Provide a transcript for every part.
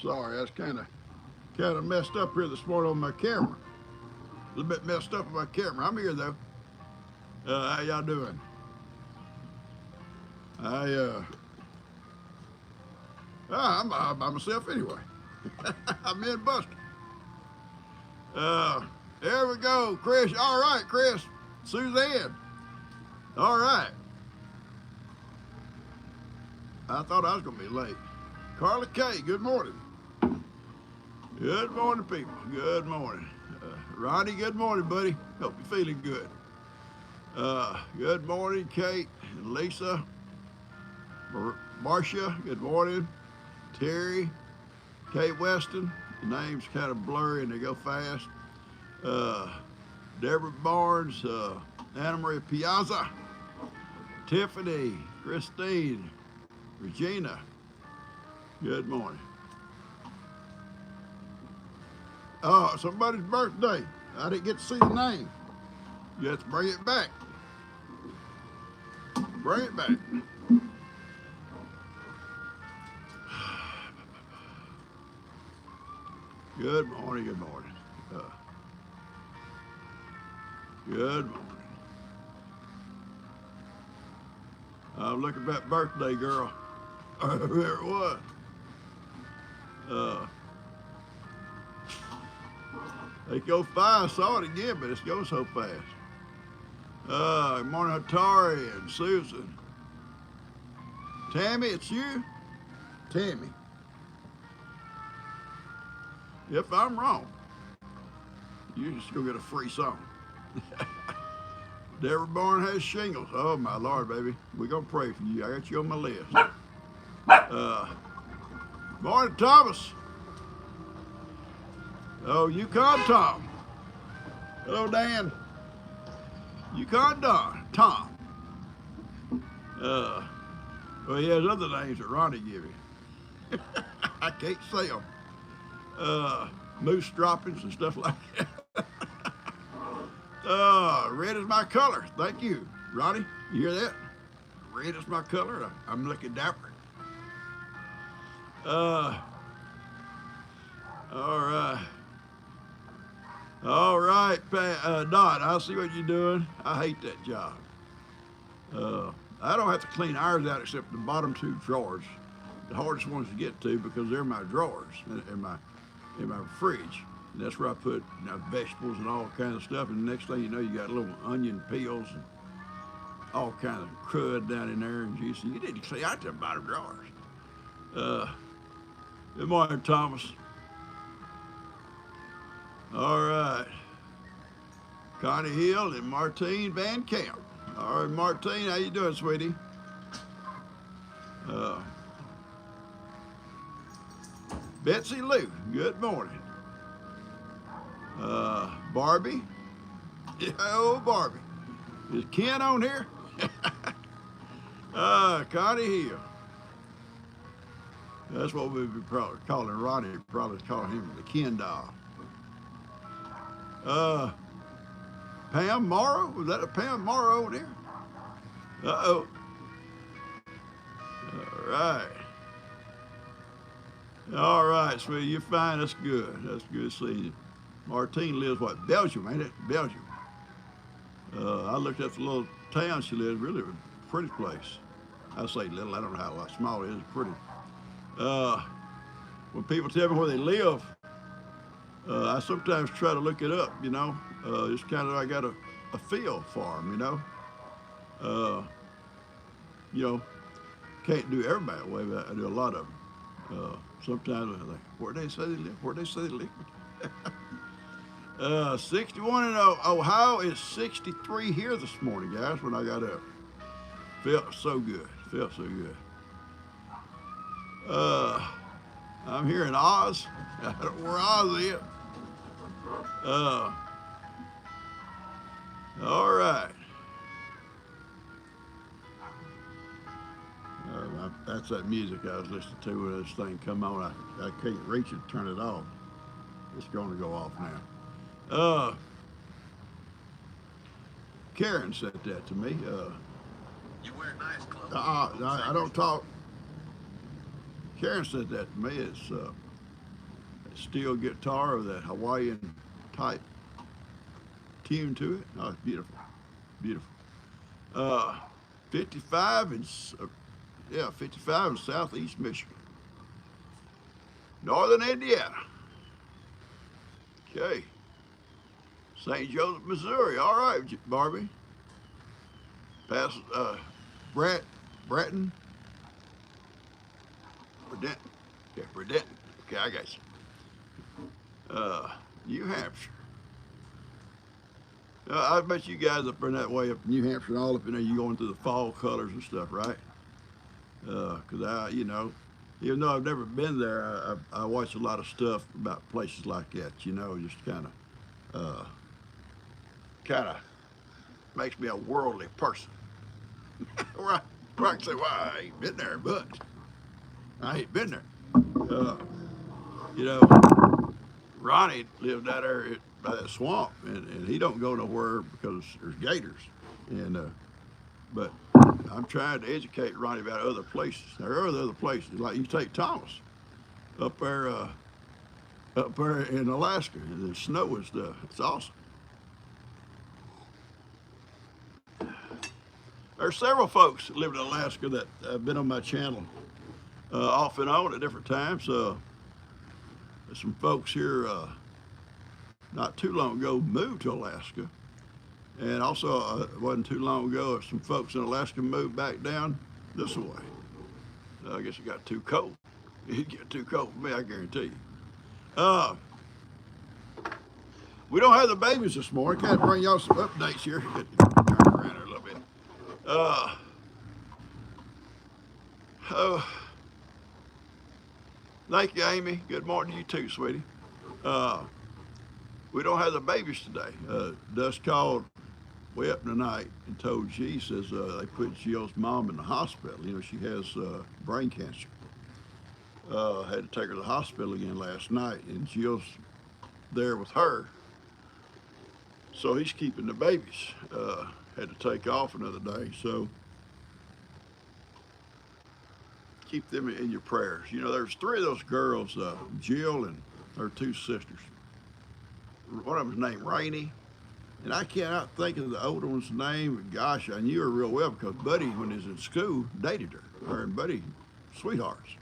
Sorry, I was kind of messed up here this morning on my camera. A little bit messed up on my camera. I'm here though. How y'all doing? I I'm by myself anyway. I'm in Buster. Uh, there we go, Chris. All right, Chris. Suzanne. All right. I thought I was gonna be late. Carla K. Good morning. Good morning, people. Good morning. Ronnie. Good morning, buddy. Hope you're feeling good. Good morning, Kate and Lisa. Marcia. Good morning. Terry. Kate Weston. The names kind of blurry and they go fast. Uh, Deborah Barnes, Anna Maria Piazza, Tiffany, Christine, Regina. Good morning. Oh, somebody's birthday. I didn't get to see the name. You have to bring it back. Bring it back. Good morning, good morning. Good morning. I'm looking at that birthday girl. Whoever it was. Uh, they go fast. I saw it again, but it's going so fast. Good morning, Atari and Susan. Tammy, it's you? Tammy. If I'm wrong, you just go get a free song. Deborah Bourne has shingles. Oh my Lord, baby. We're gonna pray for you. I got you on my list. Morning, Thomas. Oh, Yukon Tom. Hello, Dan. Yukon Don. Tom. Well, he has other names that Ronnie gave him. I can't say them. Moose droppings and stuff like that. Red is my color. Thank you, Ronnie. You hear that? Red is my color. I'm looking dapper. All right. All right, Dot, I see what you're doing. I hate that job. I don't have to clean ours out except the bottom two drawers. The hardest ones to get to because they're my drawers in my fridge. And that's where I put vegetables and all kinds of stuff. And the next thing you know, you got little onion peels and all kinds of crud down in there and juicy. You didn't clean out the bottom drawers. Good morning, Thomas. All right. Connie Hill and Martine Van Camp. All right, Martine, how you doing, sweetie? Betsy Lou, good morning. Barbie. Yeah, oh, Barbie. Is Ken on here? Connie Hill. That's what we'd be probably calling Ronnie, probably calling him the Ken doll. Pam Morrow? Was that a Pam Morrow over there? Uh-oh. All right. All right, sweetie, you're fine. That's good. That's good seeing you. Martine lives, what, Belgium, ain't it? Belgium. I looked at the little town she lives, really a pretty place. I say little, I don't know how small it is, pretty. When people tell me where they live, I sometimes try to look it up, you know. It's kind of, I got a feel for them, you know. You know, can't do everybody that way, but I do a lot of them. Sometimes I think, where they say they live? Where they say they live? 61 in Ohio is 63 here this morning, guys, when I got up. Felt so good. Felt so good. I'm here in Oz. I don't know where Oz is. All right. That's that music I was listening to when this thing come on. I can't reach it, turn it off. It's going to go off now. Karen said that to me. You wear nice clothes. I don't talk. Karen said that to me. It's steel guitar with that Hawaiian type tune to it. Oh, it's beautiful, beautiful. Uh, 55 in, yeah, 55 in southeast Michigan, northern Indiana. Okay, St. Joseph, Missouri. All right, Barbie. Past Bratton, Bredenton. Okay, Bredenton. Okay, I got you. New Hampshire. I bet you guys up in that way, up in New Hampshire and all up in there, you going through the fall colors and stuff, right? Because even though I've never been there, I watch a lot of stuff about places like that. Just kind of makes me a worldly person. Right? I can say, well, I ain't been there, but I ain't been there. Uh, you know, Ronnie lived out there by that swamp, and he don't go nowhere because there's gators. And but I'm trying to educate Ronnie about other places. There are other places, like you take Thomas up there, in Alaska, and there's snow and stuff. It's awesome. There's several folks that live in Alaska that have been on my channel off and on at different times. There's some folks here not too long ago moved to Alaska. And also, it wasn't too long ago, some folks in Alaska moved back down this way. I guess it got too cold. It got too cold for me, I guarantee you. Uh, we don't have the babies this morning. Can't bring y'all some updates here. Turn around here a little bit. Uh, oh, thank you, Amy. Good morning to you too, sweetie. We don't have the babies today. Dust called way up tonight and told G, says they put Jill's mom in the hospital. She has brain cancer. Had to take her to the hospital again last night, and Jill's there with her. So he's keeping the babies. Had to take off another day. So keep them in your prayers. There's three of those girls, Jill and her two sisters. One of them's named Rainey, and I cannot think of the older one's name. Gosh, I knew her real well because Buddy, when he was in school, dated her. Her and Buddy, sweethearts.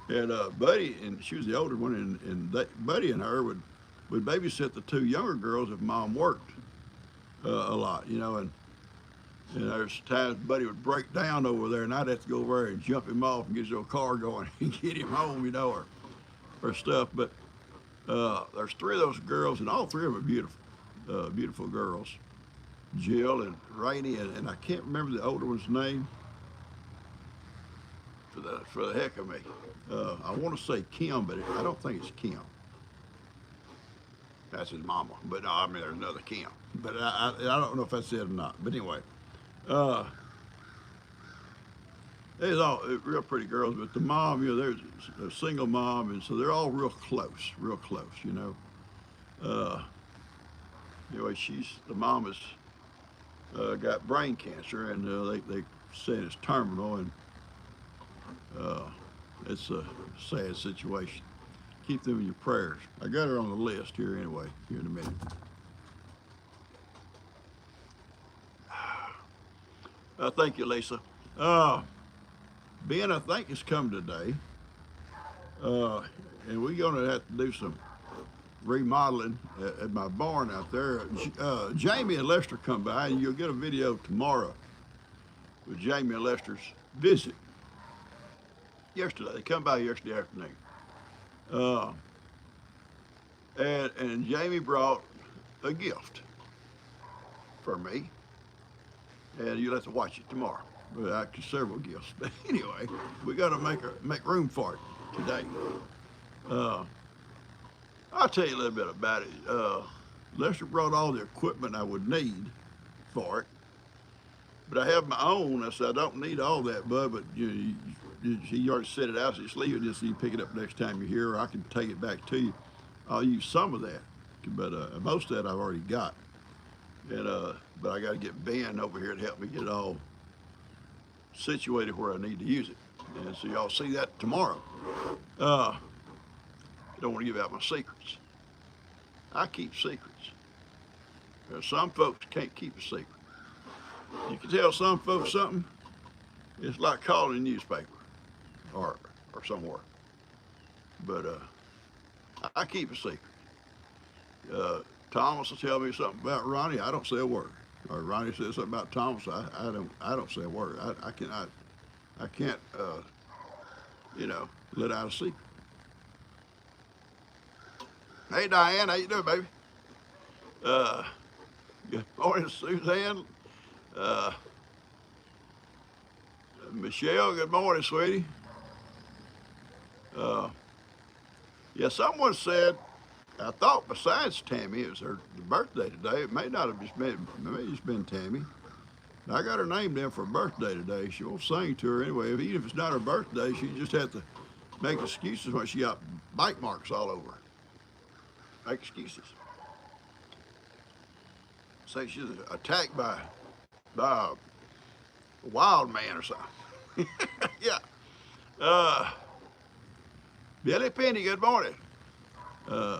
And Buddy, and she was the older one, and Buddy and her would babysit the two younger girls if Mom worked a lot, and there's times Buddy would break down over there, and I'd have to go over there and jump him off and get his little car going and get him home, or stuff. But there's three of those girls, and all three of them are beautiful, beautiful girls. Jill and Rainey, and I can't remember the older one's name for the heck of me. I want to say Kim, but I don't think it's Kim. That's his mama. But no, there's another Kim. But I don't know if that's it or not. But anyway, it's all real pretty girls. But the mom, there's a single mom, and so they're all real close, Anyway, the mom has got brain cancer, and they say it's terminal, and it's a sad situation. Keep them in your prayers. I got her on the list here anyway, here in a minute. Thank you, Lisa. Ben, I think, is coming today. And we're going to have to do some remodeling at my barn out there. Jamie and Lester come by, and you'll get a video tomorrow with Jamie and Lester's visit. Yesterday, they come by yesterday afternoon. And Jamie brought a gift for me, and you'll have to watch it tomorrow. Well, actually, several gifts. But anyway, we got to make room for it today. I'll tell you a little bit about it. Lester brought all the equipment I would need for it, but I have my own. I said I don't need all that, bud. But he already set it out, so just leave it. Just so you pick it up next time you're here, or I can take it back to you. I'll use some of that, but most of that I've already got. And but I got to get Ben over here to help me get it all situated where I need to use it. And so y'all see that tomorrow. don't want to give out my secrets. I keep secrets. Some folks can't keep a secret. You can tell some folks something, it's like calling a newspaper or somewhere. But I keep a secret. Thomas will tell me something about Ronnie. I don't say a word. Or Ronnie says something about Thomas. I don't say a word. I can't let out a secret. Hey Diane, how you doing, baby? Good morning, Suzanne. Uh, Michelle, good morning, sweetie. Yeah, someone said, I thought besides Tammy, it was her birthday today. It may not have just been, maybe it's been Tammy. I got her name down for her birthday today. She won't sing to her anyway. Even if it's not her birthday, she just had to make excuses when she got bite marks all over her. Make excuses. Say she's attacked by a wild man or something. Yeah. Uh, Billy Penny, good morning. Uh,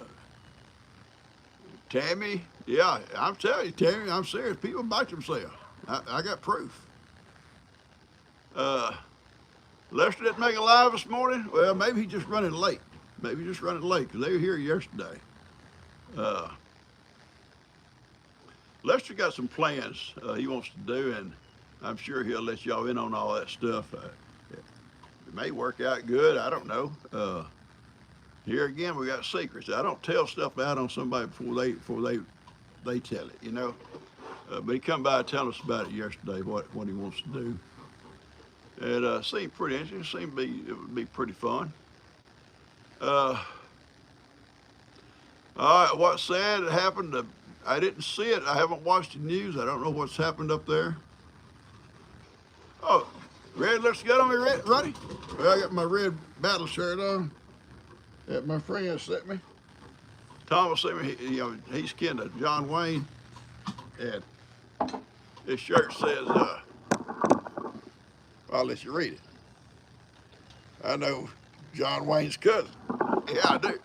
Tammy, yeah, I'm telling you, Tammy, I'm serious. People bite themselves. I got proof. Lester didn't make a live this morning. Well, maybe he's just running late. Maybe he's just running late because they were here yesterday. Lester got some plans he wants to do, and I'm sure he'll let y'all in on all that stuff. It may work out good. I don't know. Here again, we got secrets. I don't tell stuff out on somebody before they tell it, you know. But he come by and tell us about it yesterday, what he wants to do. It seemed pretty interesting. It would be pretty fun. All right, what's sad that happened? I didn't see it. I haven't watched the news. I don't know what's happened up there. Oh, red looks good on me, Ruddy. Well, I got my red battle shirt on that my friend sent me. Thomas sent me. He's kin to John Wayne, and his shirt says, I'll let you read it. I know John Wayne's cousin. Yeah, I do.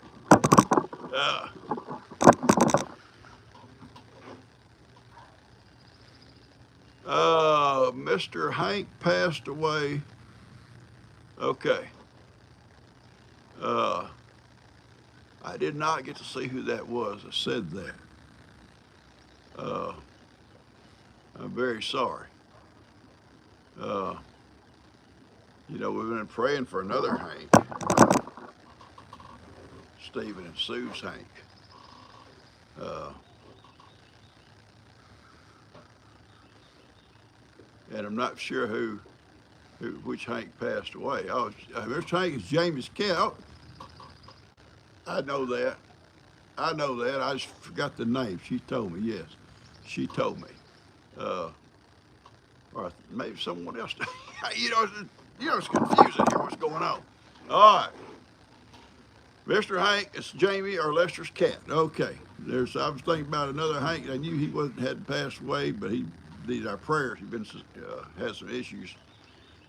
Mr. Hank passed away. Okay. I did not get to see who that was that said that. I'm very sorry. We've been praying for another Hank. Stephen and Sue's Hank. And I'm not sure which Hank passed away. Oh, this Hank is Jamie's cat. Oh, I know that. I just forgot the name. She told me, yes. She told me. Or maybe someone else. It's confusing here. What's going on? All right. Mr. Hank, it's Jamie or Lester's cat. Okay. I was thinking about another Hank. I knew he hadn't passed away, but he needed our prayers. He'd been had some issues.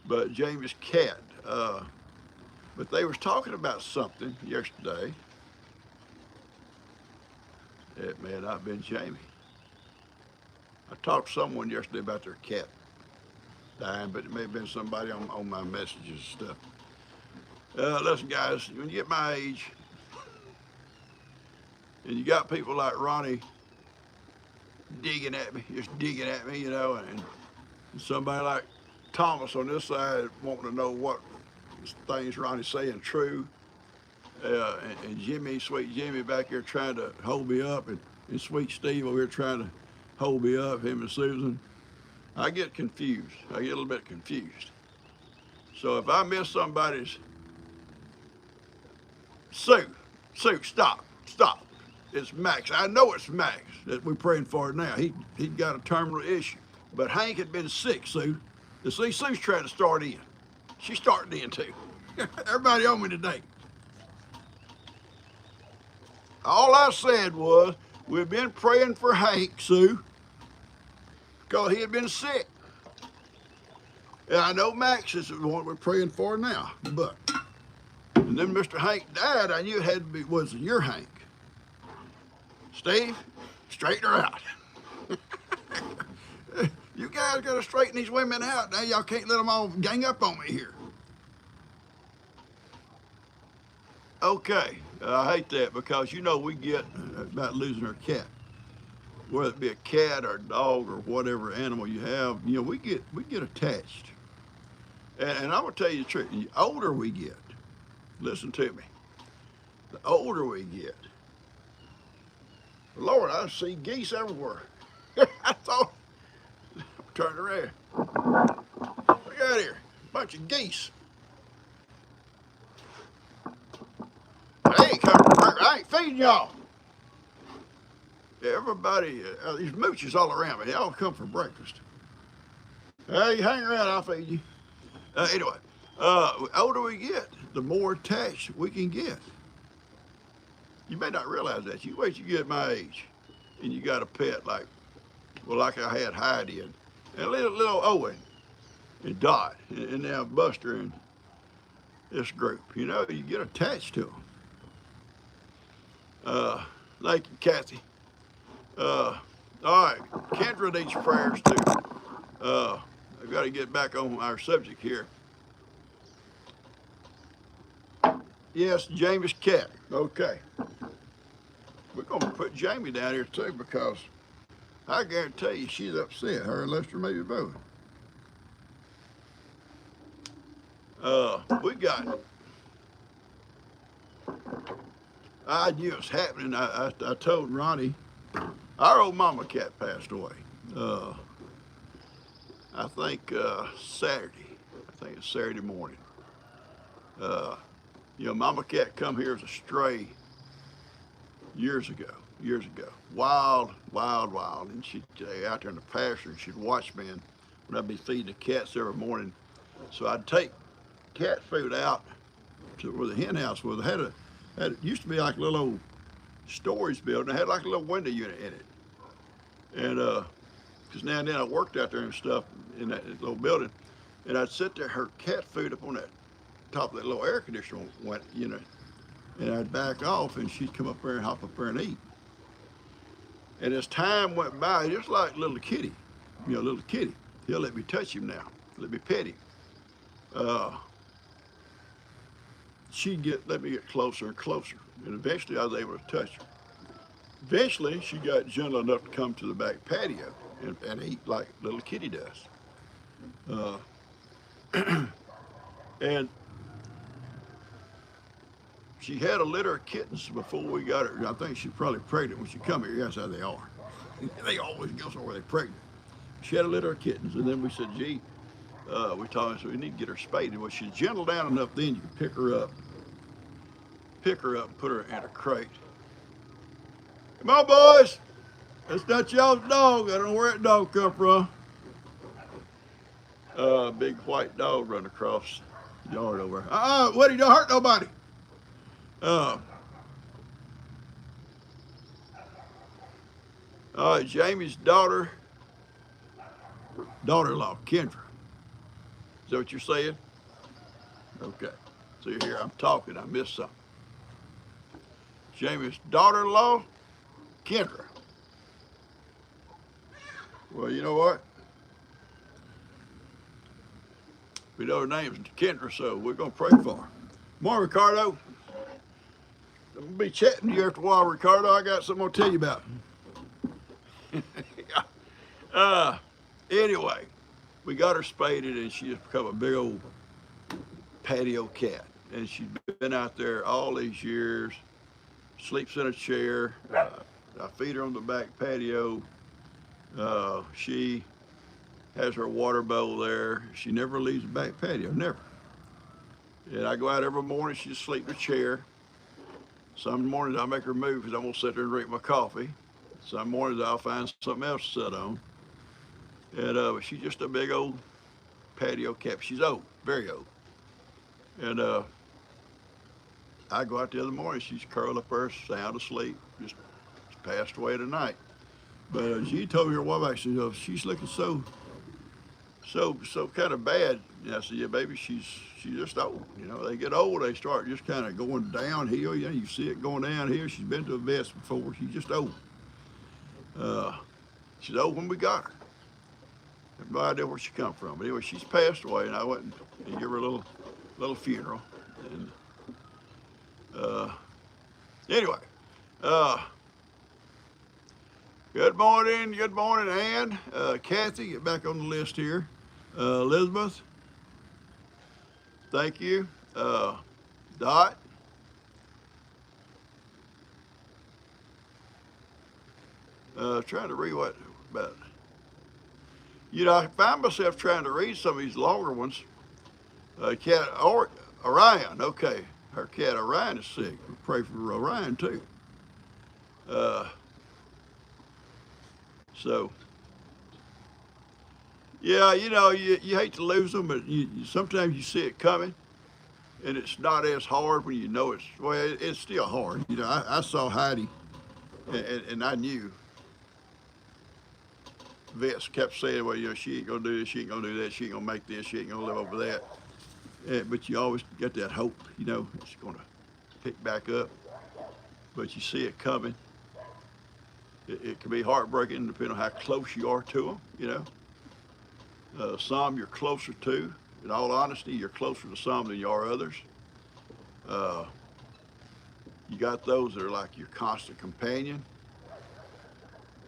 But Jamie's cat. But they was talking about something yesterday. It may have not been Jamie. I talked to someone yesterday about their cat dying, but it may have been somebody on my messages and stuff. Listen, guys, when you get my age, and you got people like Ronnie digging at me, and somebody like Thomas on this side wanting to know what things Ronnie's saying true, and Jimmy, sweet Jimmy back here trying to hold me up, and sweet Steve over here trying to hold me up, him and Susan. I get confused. I get a little bit confused. So if I miss somebody's, Sue, stop. It's Max. I know it's Max that we're praying for now. He'd got a terminal issue. But Hank had been sick, Sue. You see, Sue's trying to start in. She's starting in too. Everybody on me today. All I said was, we've been praying for Hank, Sue, because he had been sick. And I know Max is the one we're praying for now, but And then Mr. Hank died. I knew it had to be, was your Hank. Steve, straighten her out. You guys got to straighten these women out. Now y'all can't let them all gang up on me here. Okay, I hate that because you know we get about losing our cat. Whether it be a cat or a dog or whatever animal you have, you know, we get attached. And I'm gonna tell you the truth. The older we get, listen to me. The older we get, Lord, I see geese everywhere. I thought, turn around. Look out here, bunch of geese. I ain't feeding y'all. Everybody, these mooches all around me, they all come for breakfast. Hey, hang around, I'll feed you. Anyway, the older we get, the more attached we can get. You may not realize that. You wait till you get my age, and you got a pet like I had Heidi and little Owen and Dot and now Buster and this group. You know, you get attached to them. Thank you, Kathy. All right, Kendra needs prayers too. I've got to get back on our subject here. Yes, Jamie's cat. Okay. We're going to put Jamie down here too because I guarantee you she's upset. Her and Lester maybe both. We got. I knew it was happening. I told Ronnie, our old mama cat passed away. I think Saturday. I think it's Saturday morning. You know, mama cat come here as a stray years ago. Wild, and she'd out there in the pasture, and she'd watch me, and when I'd be feeding the cats every morning, so I'd take cat food out to where the hen house was. It used to be like a little old storage building. It had like a little window unit in it, and because now and then I worked out there and stuff in that little building, and I'd sit there, her cat food up on that top of that little air conditioner went, you know, and I'd back off, and she'd come up there and hop up there and eat. And as time went by, just like little kitty, you know, little kitty, he'll let me touch him now, let me pet him. She'd let me get closer and closer, and eventually I was able to touch her. Eventually, she got gentle enough to come to the back patio and eat like little kitty does. And she had a litter of kittens before we got her. I think she's probably pregnant when she come here. That's how they are. They always go somewhere they're pregnant. She had a litter of kittens, and then we said, gee, we told her, so we need to get her spaded. Well, she's gentle down enough, then you can pick her up, and put her in a crate. Come on, boys. That's not y'all's dog. I don't know where that dog come from. Big white dog run across the yard over there. Woody, don't hurt nobody. All right, Jamie's daughter-in-law, Kendra. Is that what you're saying? Okay. So you're here, I'm talking, I missed something. Jamie's daughter-in-law, Kendra. Well, you know what? We know her name's Kendra, so we're going to pray for her. Morning, Ricardo. I'm going to be chatting to you after a while, Ricardo. I got something to tell you about. Anyway, we got her spaded, and she has become a big old patio cat. And she's been out there all these years, sleeps in a chair. I feed her on the back patio. She has her water bowl there. She never leaves the back patio, never. And I go out every morning, she's asleep in a chair. Some mornings I make her move because I'm gonna sit there and drink my coffee. Some mornings I'll find something else to sit on. And she's just a big old patio cat. She's old, very old. And I go out the other morning, she's curled up there, sound asleep, just passed away tonight. But she told me her while back, she's looking so so kind of bad. And I said, yeah, baby, she's just old. You know, they get old, they start just kind of going downhill. You know, you see it going downhill. She's been to a vet before. She's just old. Uh, she's old when we got her. I have no idea where she come from. But anyway, she's passed away, and I went and give her a little funeral. And uh, anyway, uh, good morning, Ann. Kathy, get back on the list here. Elizabeth, thank you. Dot, trying to read what about. You know, I find myself trying to read some of these longer ones. Cat Orion, okay. Her cat Orion is sick. We pray for Orion too. Uh, so, yeah, you know, you hate to lose them, but sometimes you see it coming, and it's not as hard when you know it's still hard. You know, I saw Heidi, and I knew vets kept saying, well, you know, she ain't gonna do this, she ain't gonna do that, she ain't gonna make this, she ain't gonna live over that. But you always get that hope, you know, it's gonna pick back up. But you see it coming. It can be heartbreaking depending on how close you are to them, you know. Some you're closer to. In all honesty, you're closer to some than you are others. Uh, you got those that are like your constant companion.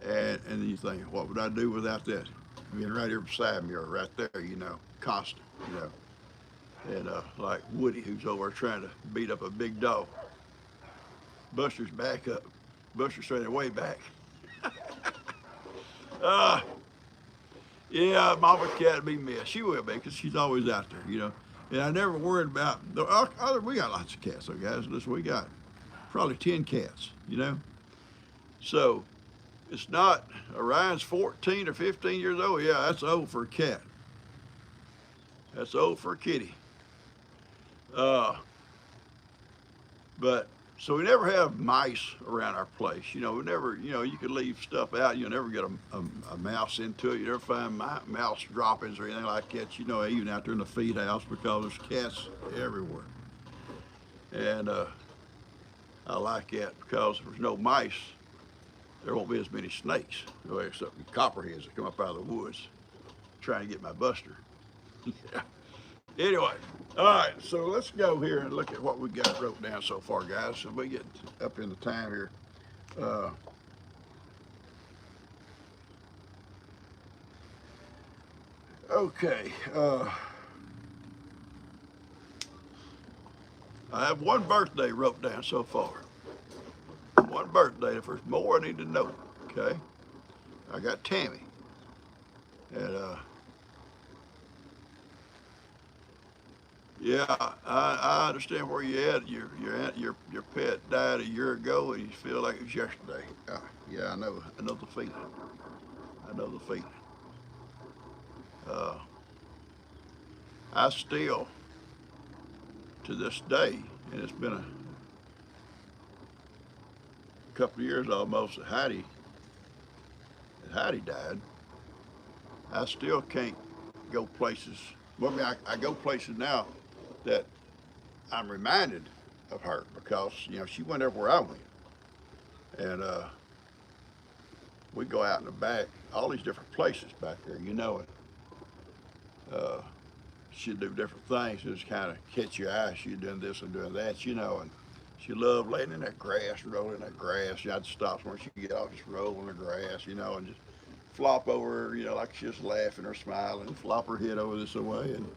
And then you think, what would I do without that? Being right here beside me or right there, you know, constant, you know. And like Woody, who's over trying to beat up a big dog. Buster's back up. Buster's trying way back. Uh, yeah, Mama Cat be missed. She will be because she's always out there, you know. And I never worried about the other. We got lots of cats, though, guys. Listen, we got probably 10 cats, you know. So it's not Orion's 14 or 15 years old. Yeah, that's old for a cat. That's old for a kitty. Uh, but so we never have mice around our place. You know, we never, you know, you could leave stuff out. You'll never get a mouse into it. You never find mouse droppings or anything like that. You know, even out there in the feed house because there's cats everywhere. And I like that because if there's no mice, there won't be as many snakes. Well, except copperheads that come up out of the woods trying to get my Buster. Yeah. Anyway, all right, so let's go here and look at what we got wrote down so far, guys. So we get up in the time here. Uh, okay, I have one birthday wrote down so far. One birthday. If there's more, I need to know. Okay, I got Tammy, and yeah, I understand where you at. Your pet died a year ago, and you feel like it was yesterday. Yeah, I know the feeling. I know the feeling. Uh, I still, to this day, and it's been a couple of years almost that Heidi died. I still can't go places. Well, I mean, I go places now that I'm reminded of her because you know she went everywhere I went, and we go out in the back, all these different places back there, you know, and she'd do different things. Just kind of catch your eye. She'd doing this and doing that, you know, and she loved laying in that grass, rolling in that grass. I'd stop somewhere, she'd get off, just roll in the grass, you know, and just flop over, you know, like she's just laughing or smiling, flop her head over this way, and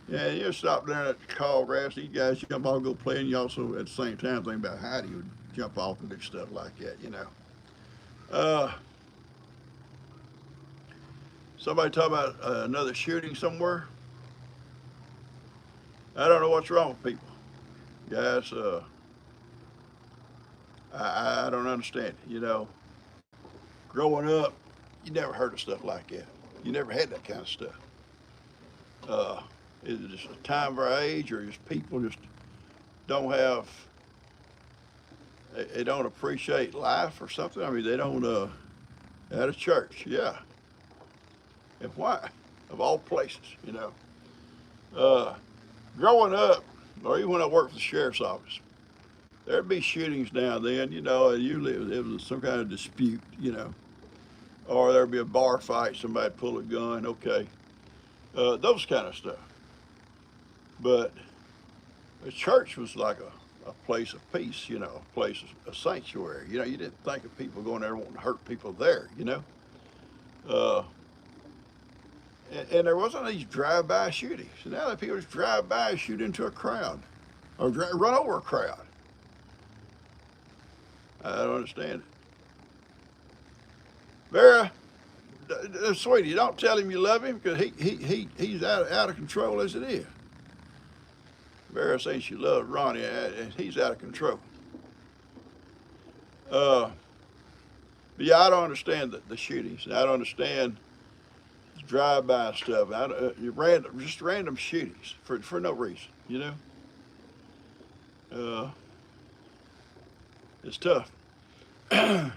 yeah, you stop there at the tall grass. These guys jump off, go play, and you also at the same time think about Heidi would jump off and do stuff like that, you know. Uh, Somebody talk about another shooting somewhere. I don't know what's wrong with people, guys. I don't understand it. You know, growing up, you never heard of stuff like that. You never had that kind of stuff. Uh, is it just a time of our age, or just people just don't have, they don't appreciate life or something? I mean, they don't, at a church, yeah. And why? of all places, you know. Growing up, or even when I worked for the sheriff's office, there'd be shootings now and then, you know, and usually it was some kind of dispute, you know, or there'd be a bar fight, somebody'd pull a gun, okay, those kind of stuff. But the church was like a place of peace, you know, a place, a sanctuary. You know, you didn't think of people going there wanting to hurt people there, you know. Uh, and there wasn't these drive-by shootings. So now that people just drive by and shoot into a crowd or run over a crowd. I don't understand it. Vera, sweetie, don't tell him you love him because he's out of control as it is. Vera saying she loves Ronnie and he's out of control. But yeah, I don't understand the shootings. I don't understand the drive-by stuff. Just random shootings for no reason, you know. It's tough. I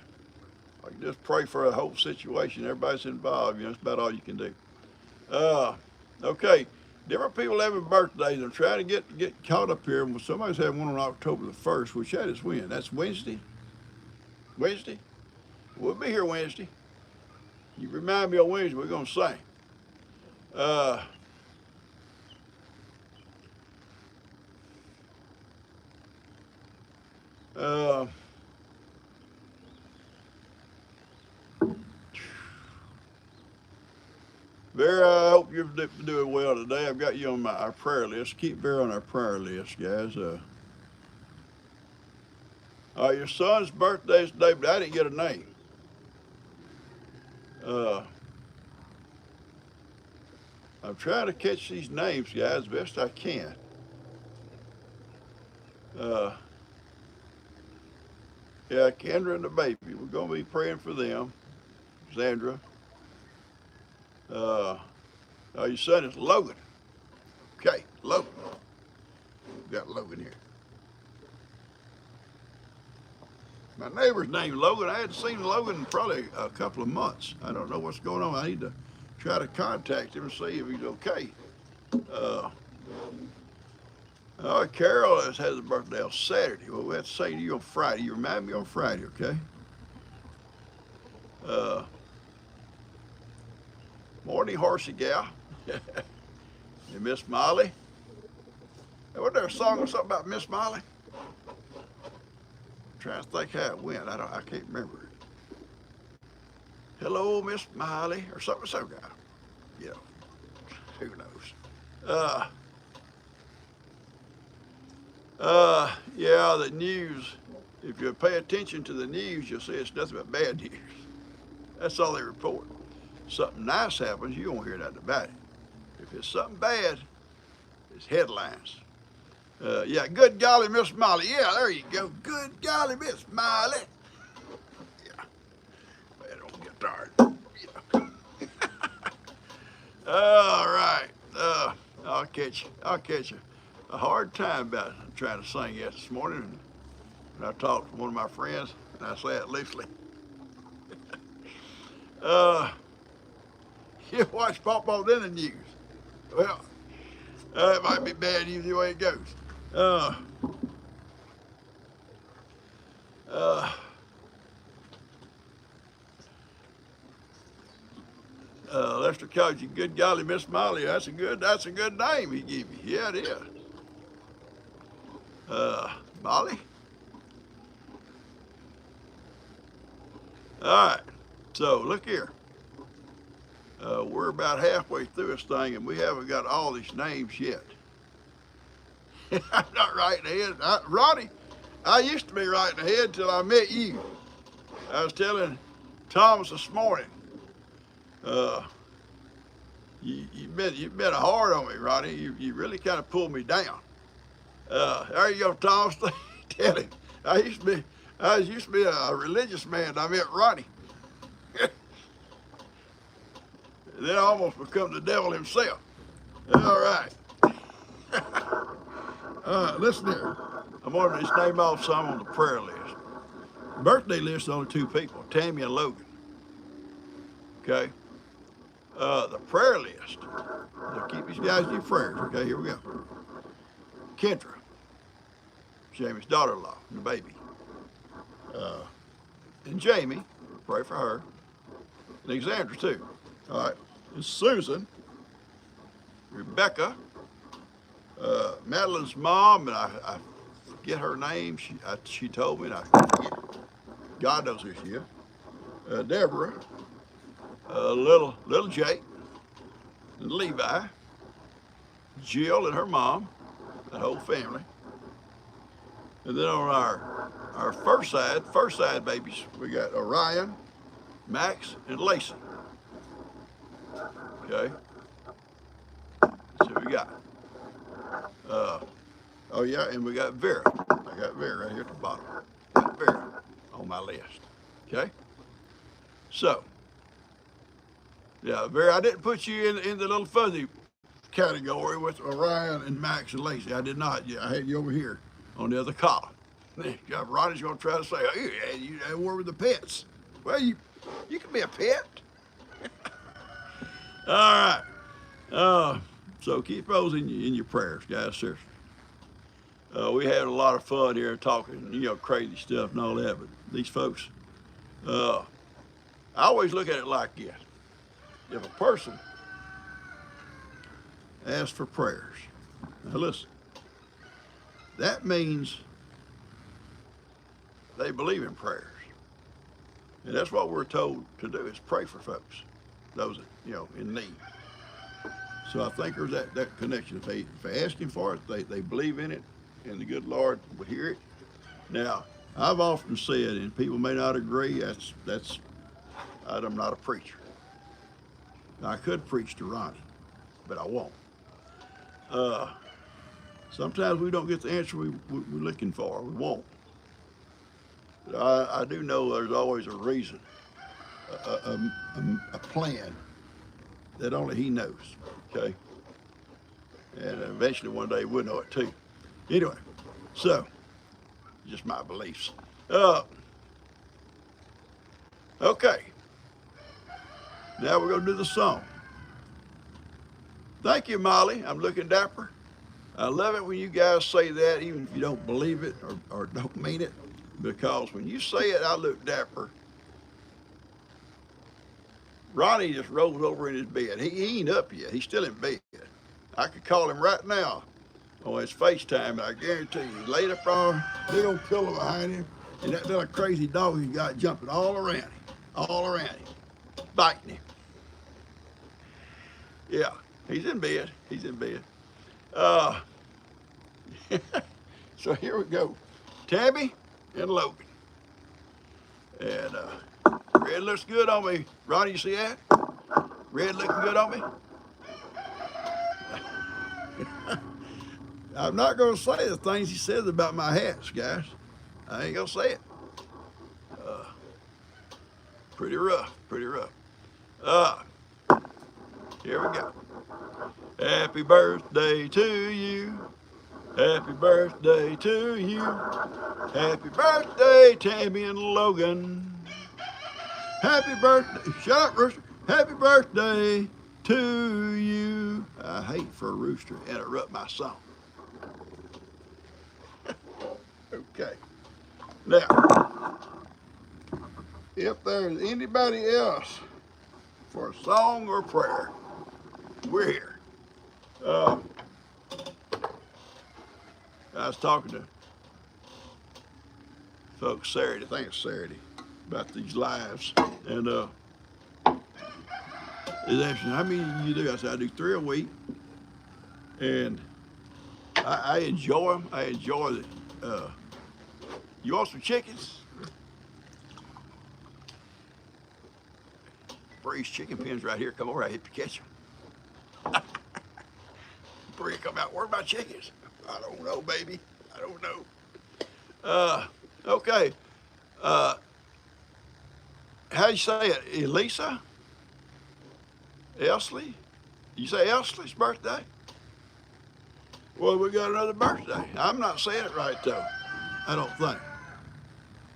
can just pray for a whole situation. Everybody's involved. You know, it's about all you can do. Okay, different people having birthdays. I'm trying to get caught up here. Well, somebody's having one on October the 1st, which that is when? That's Wednesday? Wednesday? We'll be here Wednesday. You remind me on Wednesday, we're going to sing. Uh, uh, Vera, I hope you're doing well today. I've got you on our prayer list. Keep Vera on our prayer list, guys. Your son's birthday is today, but I didn't get a name. I'm trying to catch these names, guys, best I can. Yeah, Kendra and the baby. We're going to be praying for them. Sandra. Your son is Logan. Okay, Logan. We got Logan here. My neighbor's named Logan. I hadn't seen Logan in probably a couple of months. I don't know what's going on. I need to try to contact him and see if he's okay. Carol has a birthday on Saturday. Well, we have to say to you on Friday. You remind me on Friday, okay? Morning, horsey gal. And Miss Molly. Wasn't there a song or something about Miss Molly? I'm trying to think how it went. I can't remember it. Hello, Miss Molly, or something, some guy. You know, who knows? Yeah, the news. If you pay attention to the news, you'll see it's nothing but bad news. That's all they report. Something nice happens, you won't hear nothing about it. If it's something bad, it's headlines. Yeah, good golly, Miss Molly. Yeah, there you go. Good golly, Miss Molly. Yeah, man, don't get tired. Yeah. All right. I'll catch you. A hard time about trying to sing yet this morning. And I talked to one of my friends, and I say it loosely. You watch PawPaw in the news. Well, it might be bad news the way it goes. Lester calls you good golly, Miss Molly. That's a good name he gave you. Yeah, it is. Molly. All right. So look here. We're about halfway through this thing, and we haven't got all these names yet. I'm not writing ahead. Ronnie, I used to be writing ahead until I met you. I was telling Thomas this morning. You've been hard on me, Ronnie. You really kind of pulled me down. There you go, Thomas. Tell him. I used to be a religious man. I met Ronnie. Then I almost become the devil himself. All right. Listen here. I'm going to just name off some on the prayer list. Birthday list is only two people, Tammy and Logan. Okay. The prayer list. So keep these guys in your prayers. Okay, here we go. Kendra, Jamie's daughter-in-law, the baby. And Jamie, pray for her. And Alexandra too. All right. And Susan, Rebecca, Madeline's mom, and I forget her name. She told me, and I forget it. God knows who she is. Deborah, little Jake, and Levi, Jill and her mom, that whole family. And then on our first side babies, we got Orion, Max, and Lacey. Okay. So we got. Oh yeah, and we got Vera. I got Vera right here at the bottom. Got Vera on my list. Okay. So, yeah, Vera, I didn't put you in the little fuzzy category with Orion and Max and Lacey. I did not. Yeah, I had you over here on the other column. Ronnie's going to try to say, oh, you were with the pets. Well, you can be a pet. All right. So keep those in your prayers, guys. Seriously. We had a lot of fun here talking, crazy stuff and all that. But these folks, I always look at it like this: if a person asks for prayers, now listen, that means they believe in prayers, and that's what we're told to do: is pray for folks, those in need. So I think there's that connection. If they asking for it, they believe in it, and the good Lord will hear it. Now, I've often said, and people may not agree, I'm not a preacher. Now, I could preach to Ronnie, but I won't. Sometimes we don't get the answer we're looking for. We won't. But I do know there's always a reason, a plan that only he knows. Okay. And eventually one day we'll know it too. Anyway, so just my beliefs. Okay. Now we're going to do the song. Thank you, Molly. I'm looking dapper. I love it when you guys say that, even if you don't believe it or don't mean it, because when you say it, I look dapper. Ronnie just rolls over in his bed. He ain't up yet. He's still in bed. I could call him right now on his FaceTime, and I guarantee you, he's laid up on a big old pillow behind him, and that little crazy dog he got jumping all around him, biting him. Yeah, he's in bed. So here we go. Tabby and Logan. And red looks good on me. Ronnie, you see that? Red looking good on me? I'm not going to say the things he says about my hats, guys. I ain't going to say it. Pretty rough. Here we go. Happy birthday to you. Happy birthday to you. Happy birthday, Tammy and Logan. Happy birthday. Shut up, Rooster. Happy birthday to you. I hate for a rooster to interrupt my song. Okay. Now, if there's anybody else for a song or prayer, we're here. I was talking to folks Saturday, I think it's Saturday, about these lives, and they asked me, how many do you do? I said, I do 3 a week, and I enjoy them. I enjoy the, you want some chickens? Bree's chicken pins right here. Come over, I hit to catch them. Bree, come out. Where are my chickens? I don't know, baby. I don't know. Okay. How you say it? Elisa? Elsley? You say Elsley's birthday? Well, we got another birthday. I'm not saying it right, though. I don't think.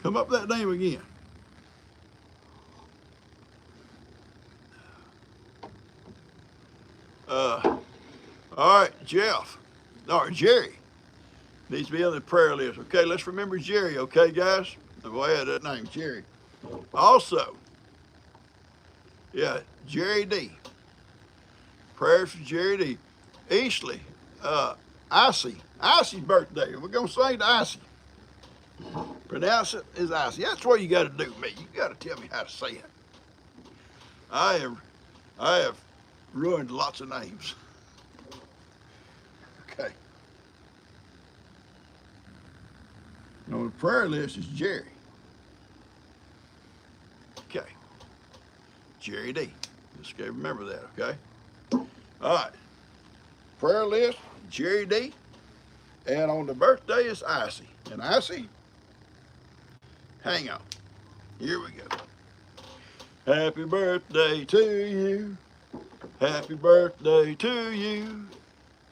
Come up with that name again. All right, Jeff, or Jerry, needs to be on the prayer list. Okay, let's remember Jerry, okay, guys? Go ahead, that name, Jerry. Also, yeah, Jerry D. Prayers for Jerry D. Eastley, uh, Icy's birthday. We're going to sing to Icy. Pronounce it as Icy. That's what you got to do, me. You got to tell me how to say it. I have, I have ruined lots of names. Okay. On the prayer list is Jerry. Okay. Jerry D. Just gotta remember that, okay? All right. Prayer list, Jerry D. And on the birthday is Icy. And Icy, hang on. Here we go. Happy birthday to you. Happy birthday to you.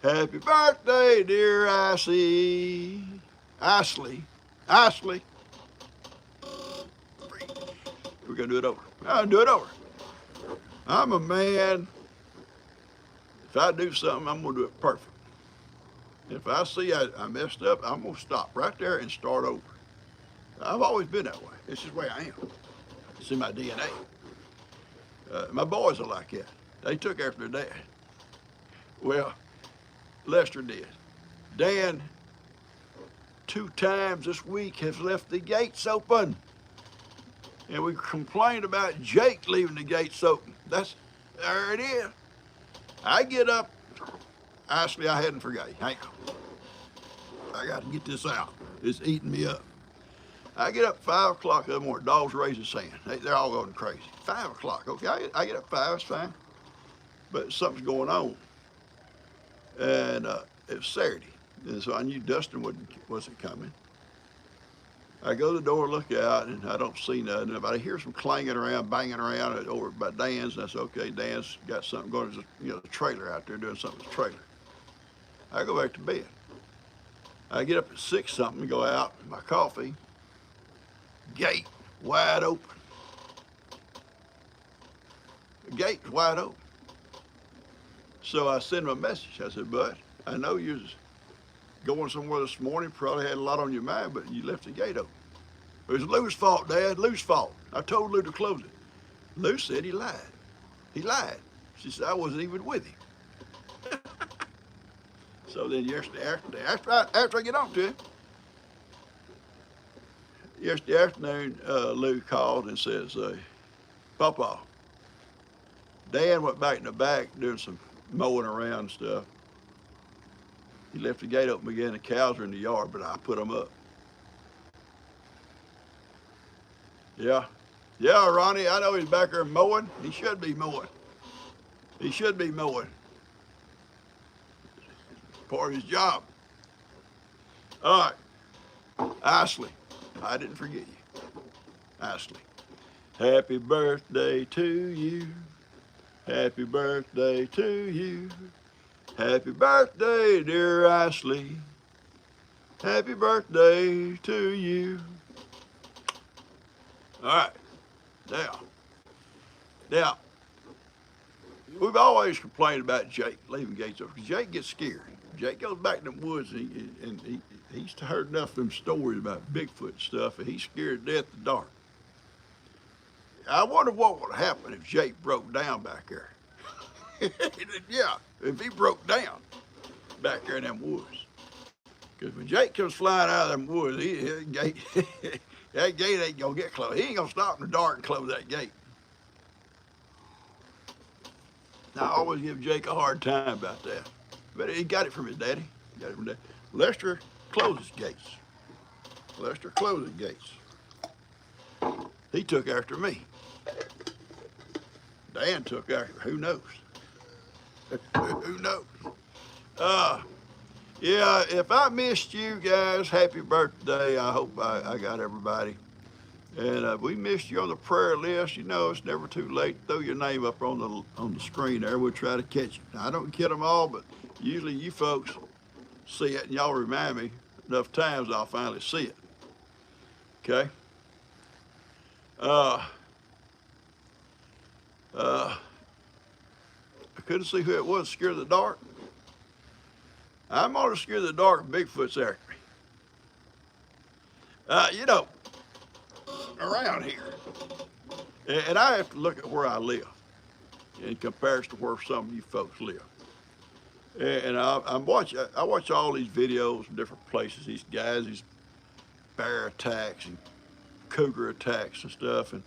Happy birthday, dear Icy. Isley. We're gonna do it over. I'll do it over. I'm a man. If I do something, I'm gonna do it perfect. If I see I messed up, I'm gonna stop right there and start over. I've always been that way. It's just the way I am. It's in my DNA. My boys are like that. They took after their dad. Well, Lester did. Dan, 2 times this week, has left the gates open. And we complained about Jake leaving the gates open. There it is. I get up. Actually, I hadn't forgot. Hang on. I got to get this out. It's eating me up. I get up 5 o'clock in the morning. Dogs raising sand. They're all going crazy. 5 o'clock. Okay, I get up 5. It's fine. But something's going on. And it was Saturday. And so I knew Dustin wasn't coming. I go to the door, look out, and I don't see nothing. But I hear some clanging around, banging around over by Dan's. And I said, okay, Dan's got something going. There's a trailer out there doing something with the trailer. I go back to bed. I get up at 6 something, go out, my coffee, gate wide open. The gate's wide open. So I send him a message. I said, bud, I know you was going somewhere this morning, probably had a lot on your mind, but you left the gate open. It was Lou's fault, Dad, Lou's fault. I told Lou to close it. Lou said he lied. He lied. She said, I wasn't even with him. So then yesterday after I get on to it, yesterday afternoon, Lou called and says, PawPaw, Dan went back in the back doing some mowing around and stuff. He left the gate open again. The cows are in the yard, but I put them up. Yeah, Ronnie, I know he's back there mowing. He should be mowing. He should be mowing. Part of his job. All right, Ashley, I didn't forget you. Ashley, happy birthday to you. Happy birthday to you. Happy birthday, dear Ashley. Happy birthday to you. All right, now, we've always complained about Jake leaving gates open. Jake gets scared. Jake goes back in the woods and he's heard enough of them stories about Bigfoot and stuff, and he's scared to death in the dark. I wonder what would happen if Jake broke down back there. Yeah, if he broke down back there in them woods. Because when Jake comes flying out of them woods, that gate ain't gonna get closed. He ain't gonna stop in the dark and close that gate. Now, I always give Jake a hard time about that. But he got it from his daddy. He got it from Daddy. Lester closes gates. Lester closes gates. He took after me. Dan took after, who knows? Who knows? Yeah, if I missed you guys, happy birthday. I hope I got everybody. And we missed you on the prayer list. You know, it's never too late. Throw your name up on the screen there. We'll try to catch you. Now, I don't get them all, but usually you folks see it, and y'all remind me enough times I'll finally see it. Okay? I couldn't see who it was, scared of the dark. I'm always scared of the dark if Bigfoot's after me. You know, around here, and I have to look at where I live in comparison to where some of you folks live. And I watch all these videos from different places, these guys, these bear attacks and cougar attacks and stuff, and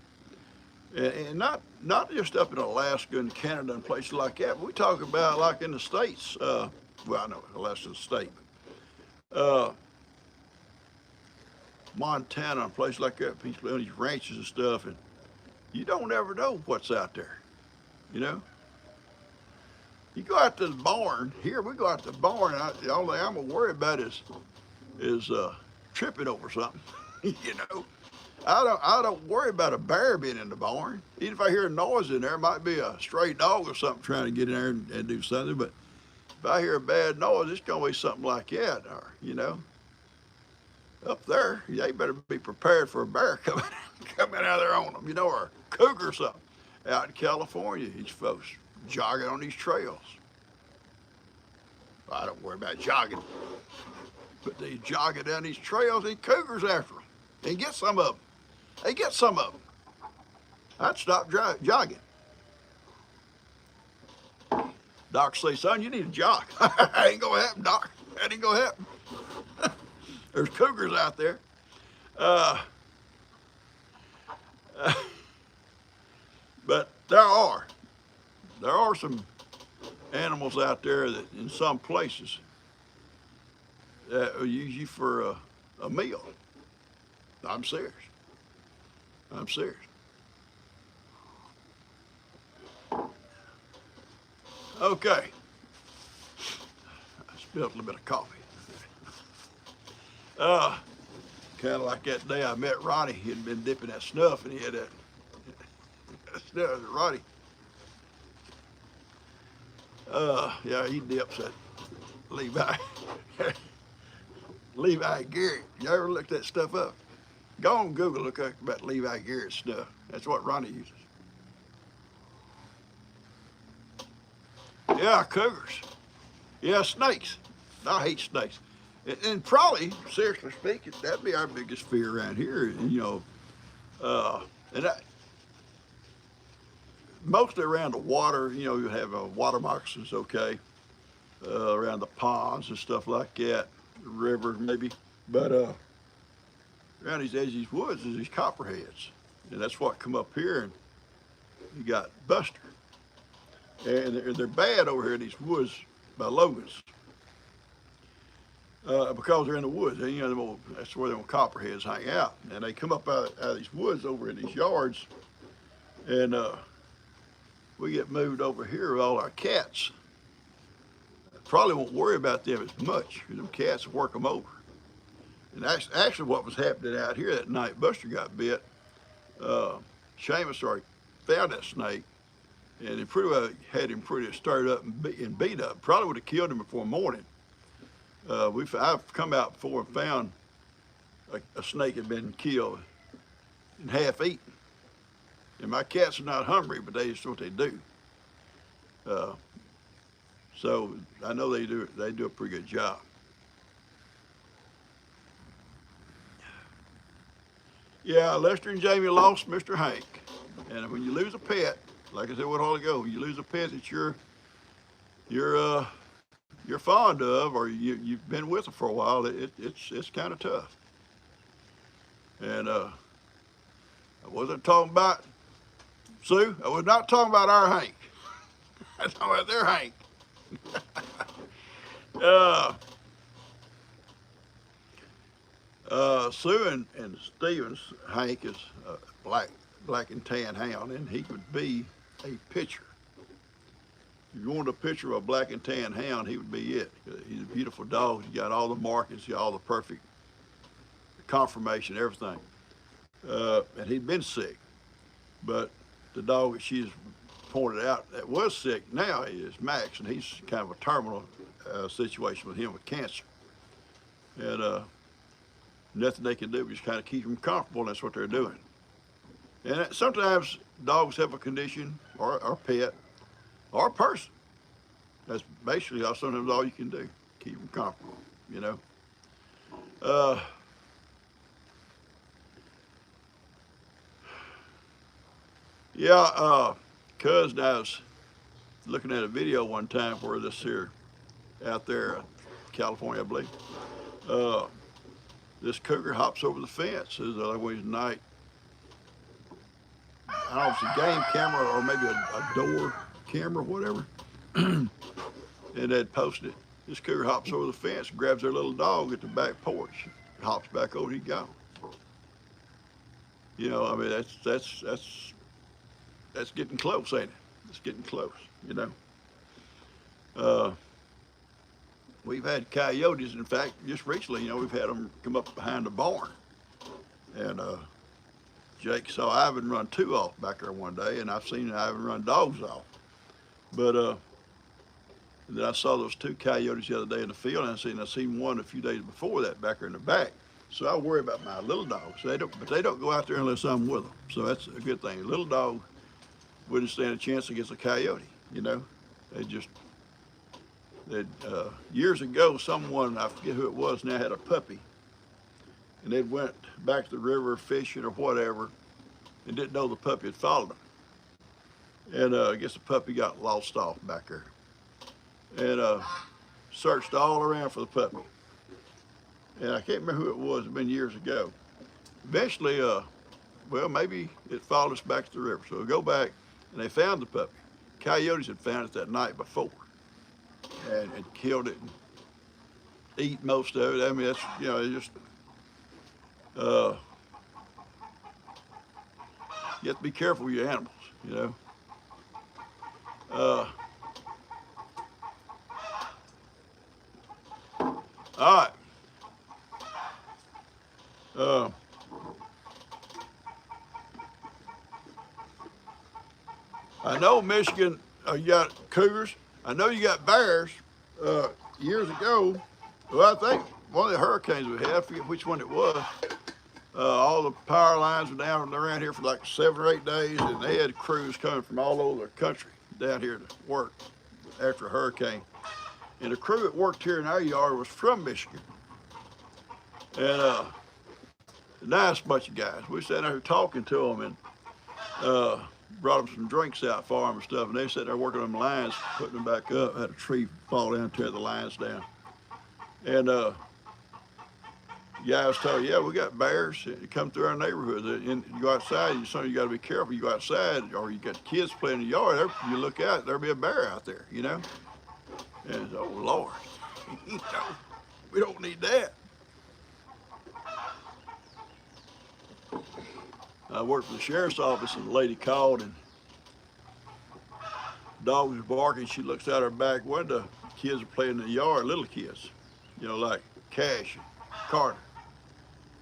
not just up in Alaska and Canada and places like that, but we talk about like in the States, well, I know Alaska's a state, Montana and places like that, people on these ranches and stuff, and you don't ever know what's out there, you know? You go out to the barn, here we go out to the barn, the only thing I'm gonna worry about is tripping over something, you know? I don't worry about a bear being in the barn. Even if I hear a noise in there, it might be a stray dog or something trying to get in there and do something, but if I hear a bad noise, it's gonna be something like that, or, you know? Up there, they better be prepared for a bear coming out of there on them, you know, or a cougar or something. Out in California, these folks jogging on these trails. I don't worry about jogging, but they jogging down these trails and cougars after them. They get some of them. They get some of them. I'd stop jogging. Doc say, son, you need to jog. That ain't gonna happen, Doc. That ain't gonna happen. There's cougars out there. But there are some animals out there that in some places that will use you for a meal. I'm serious. I'm serious. Okay. I spilled a little bit of coffee. Kind of like that day I met Ronnie. He had been dipping that snuff, and he had that snuff. Ronnie. Yeah, he dips that Levi. Levi Garrett. You ever looked that stuff up? Go on Google, look up about Levi Garrett stuff. That's what Ronnie uses. Yeah, cougars. Yeah, snakes. I hate snakes. And probably, seriously speaking, that'd be our biggest fear around here. You know, and mostly around the water. You know, you have water moccasins, okay, around the ponds and stuff like that, the river maybe. But around these edges of these woods is these copperheads, and that's what come up here. And you got Buster, and they're bad over here in these woods by Logan's. Because they're in the woods, and, you know, that's where them copperheads hang out, and they come up out of these woods over in these yards, and we get moved over here with all our cats. Probably won't worry about them as much, because them cats will work them over. And that's actually what was happening out here that night Buster got bit. Seamus found that snake, and it pretty well had him pretty stirred up and beat up. Probably would have killed him before morning. I've come out before and found a snake had been killed and half eaten. And my cats are not hungry, but that's what they do. So I know they do a pretty good job. Yeah, Lester and Jamie lost Mr. Hank. And when you lose a pet, like I said a while ago, when you lose a pet that you're fond of, or you've been with them for a while, it's kind of tough. And I wasn't talking about Sue. I was not talking about our Hank. I was talking about their Hank. Sue and Steven's Hank is a black and tan hound, and he would be a picture. If you wanted a picture of a black and tan hound, he would be it. He's a beautiful dog. He's got all the markings, all the perfect conformation, everything. And he'd been sick. But the dog that she's pointed out that was sick now is Max, and he's kind of a terminal situation with him with cancer. And nothing they can do is kind of keep him comfortable, and that's what they're doing. And sometimes dogs have a condition, or a pet, or a person, That's basically sometimes all you can do. Keep them comfortable, you know. Uh, yeah, cuz I was looking at a video one time where this here out there, California, I believe. Uh, this cougar hops over the fence. It was always night. I don't know if it's a game camera or maybe a door camera, whatever. And they'd posted it. This cougar hops over the fence, grabs their little dog at the back porch, hops back over, he gone. You know, I mean that's getting close, ain't it? It's getting close. You know. Uh, we've had coyotes. In fact, just recently, you know, we've had them come up behind the barn, and Jake saw Ivan run two off back there one day, and I've seen Ivan run dogs off. But then I saw those two coyotes the other day in the field, and I seen one a few days before that back there in the back. So I worry about my little dogs. But they don't go out there unless I'm with them. So that's a good thing. A little dog wouldn't stand a chance against a coyote. You know, they just years ago, someone, I forget who it was now, had a puppy, and they went back to the river fishing or whatever, and didn't know the puppy had followed them. And I guess the puppy got lost off back there, and searched all around for the puppy. And I can't remember who it was. It's been years ago. Eventually, well, maybe it followed us back to the river. So we go back, and they found the puppy. Coyotes had found it that night before, and killed it and eat most of it. I mean, that's, you know, it just uh, you have to be careful with your animals. You know. All right. Uh, I know Michigan, you got cougars. I know you got bears. Years ago, well, I think one of the hurricanes we had, I forget which one it was, all the power lines were down around here for like 7 or 8 days, and they had crews coming from all over the country down here to work after a hurricane. And the crew that worked here in our yard was from Michigan. And a nice bunch of guys. We sat there talking to them, and brought them some drinks out for them and stuff. And they sat there working on the lines, putting them back up. Had a tree fall down, tear the lines down. And guys told, yeah, we got bears that come through our neighborhood. And you go outside, you got to be careful. You go outside, or you got kids playing in the yard. You look out, there'll be a bear out there, you know. And oh Lord, you know, we don't need that. I worked for the sheriff's office, and the lady called, and the dog was barking. She looks out her back window. Kids are playing in the yard, little kids, you know, like Cash and Carter.